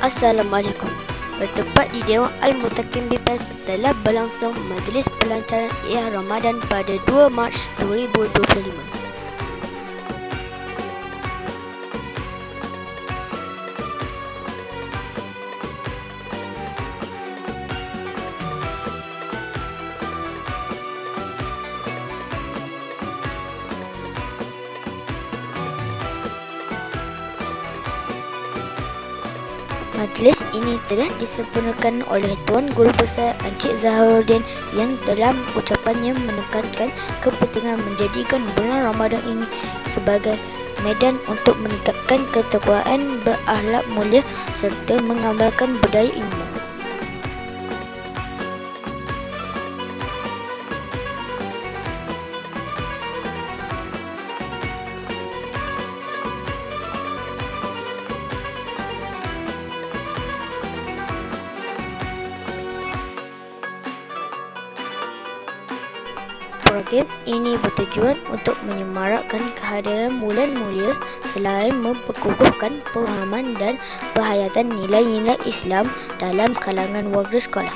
Assalamualaikum. Bertepat di Dewan Al-Mutakin BPAS telah berlangsung Majlis Pelancaran Ihya Ramadan pada 2 Mac 2025. Majlis ini telah disempurnakan oleh Tuan Guru Besar Encik Zaharuddin yang dalam ucapannya menekankan kepentingan menjadikan bulan Ramadan ini sebagai medan untuk meningkatkan ketakwaan, berakhlak mulia serta mengamalkan budaya ilmu. Program ini bertujuan untuk menyemarakkan kehadiran bulan mulia selain memperkukuhkan pemahaman dan penghayatan nilai-nilai Islam dalam kalangan warga sekolah.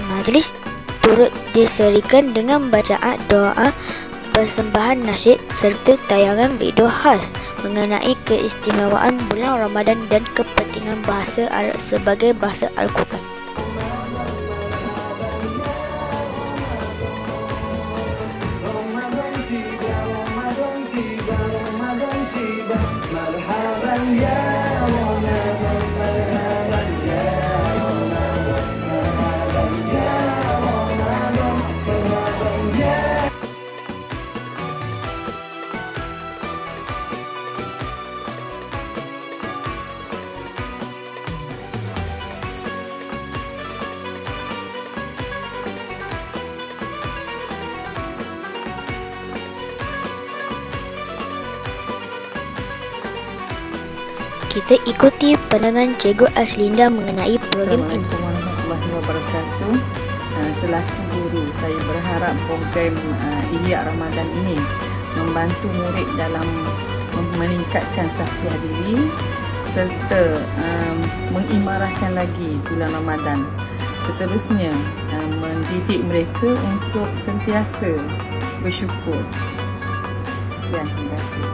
Majlis turut diserikan dengan bacaan doa, persembahan nasyid serta tayangan video khas mengenai keistimewaan bulan Ramadan dan kepentingan bahasa Arab sebagai bahasa Al-Quran. Kita ikuti pandangan Cikgu Aslinda mengenai program ini. Assalamualaikum warahmatullahi wabarakatuh. Selaku guru, saya berharap program Ihya Ramadan ini membantu murid dalam meningkatkan sahsiah diri serta mengimarahkan lagi bulan Ramadan. Seterusnya, mendidik mereka untuk sentiasa bersyukur. Sekian, terima kasih.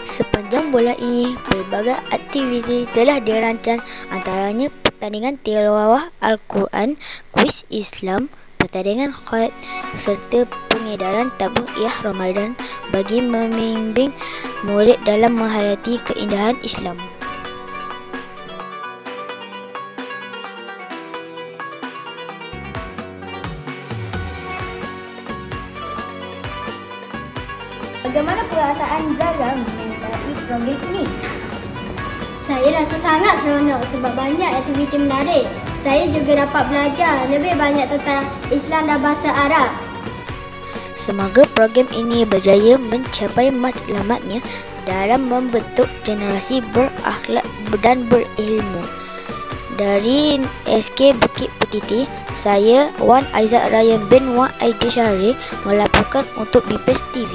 Sepanjang bulan ini, pelbagai aktiviti telah dirancang, antaranya pertandingan tilawah Al-Quran, kuis Islam, pertandingan khaid serta pengedaran tabung Ihya Ramadan bagi membimbing murid dalam menghayati keindahan Islam. Bagaimana perasaan Zara menyertai program ini? Saya rasa sangat seronok sebab banyak aktiviti menarik. Saya juga dapat belajar lebih banyak tentang Islam dan bahasa Arab. Semoga program ini berjaya mencapai matlamatnya dalam membentuk generasi berakhlak dan berilmu. Dari SK Bukit Petiti, saya Wan Aizat Ryan bin Wan Aidi Syahri melaporkan untuk BPAS TV.